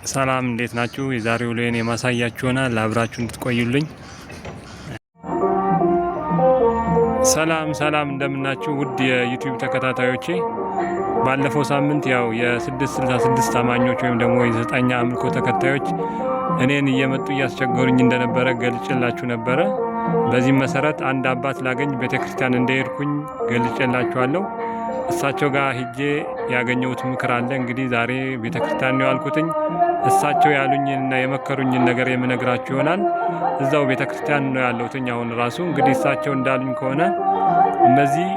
ሰላም እንዴት ናችሁ? የዛሬው ላይን የማሳያችሁ ይሆናል። አብራችሁ እንድትቆዩልኝ። ሰላም እንደምናችሁ ውድ የዩቲዩብ ተከታታዮቼ። ባለፈው ሳምንት ያው የ666 አማኞች ወይም ደግሞ የ9 አምልኮ ተከታዮች እኔን እየመጡ እያስቸገሩኝ እንደነበረ ገልጬላችሁ ነበረ። በዚህም መሰረት አንድ አባት ላገኝ ቤተክርስቲያን እንደሄድኩኝ ገልጬላችኋለሁ። እሳቸው ጋር ሂጄ ያገኘሁት ምክር አለ። እንግዲህ ዛሬ ቤተክርስቲያን ነው ያልኩትኝ። እሳቸው ያሉኝንና የመከሩኝን ነገር የምነግራችሁ ይሆናል። እዛው ቤተክርስቲያን ነው ያለሁትኝ አሁን ራሱ። እንግዲህ እሳቸው እንዳሉኝ ከሆነ እነዚህ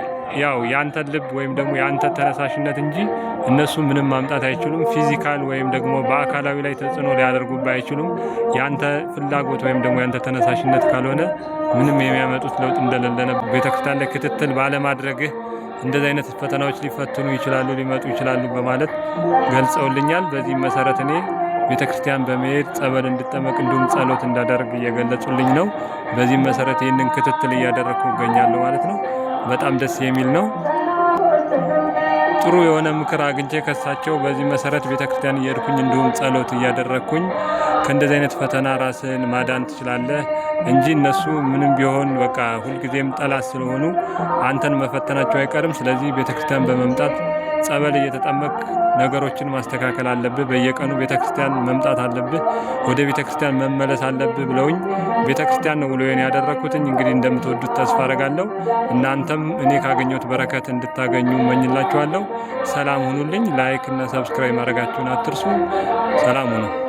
ያው ያንተ ልብ ወይም ደግሞ ያንተ ተነሳሽነት እንጂ እነሱ ምንም ማምጣት አይችሉም። ፊዚካል ወይም ደግሞ በአካላዊ ላይ ተጽዕኖ ሊያደርጉብህ አይችሉም። ያንተ ፍላጎት ወይም ደግሞ ያንተ ተነሳሽነት ካልሆነ ምንም የሚያመጡት ለውጥ እንደሌለ ቤተክርስቲያን ላይ ክትትል ባለማድረግህ እንደዚህ አይነት ፈተናዎች ሊፈትኑ ይችላሉ፣ ሊመጡ ይችላሉ በማለት ገልጸውልኛል። በዚህ መሰረት እኔ ቤተክርስቲያን በመሄድ ጸበል እንድጠመቅ እንዲሁም ጸሎት እንዳደርግ እየገለጹልኝ ነው። በዚህም መሰረት ይህንን ክትትል እያደረግኩ እገኛለሁ ማለት ነው። በጣም ደስ የሚል ነው። ጥሩ የሆነ ምክር አግኝቼ ከሳቸው በዚህ መሰረት ቤተክርስቲያን እየሄድኩኝ እንዲሁም ጸሎት እያደረግኩኝ ከእንደዚህ አይነት ፈተና ራስን ማዳን ትችላለህ እንጂ እነሱ ምንም ቢሆን በቃ ሁልጊዜም ጠላት ስለሆኑ አንተን መፈተናቸው አይቀርም። ስለዚህ ቤተክርስቲያን በመምጣት ጸበል እየተጠመቅ ነገሮችን ማስተካከል አለብህ። በየቀኑ ቤተክርስቲያን መምጣት አለብህ። ወደ ቤተክርስቲያን መመለስ አለብህ ብለውኝ ቤተክርስቲያን ነው ውሎዬን ያደረኩትኝ። እንግዲህ እንደምትወዱት ተስፋ አደርጋለሁ። እናንተም እኔ ካገኘሁት በረከት እንድታገኙ እመኝላችኋለሁ። ሰላም ሁኑልኝ። ላይክ እና ሰብስክራይብ ማድረጋችሁን አትርሱ። ሰላም ሁኑ።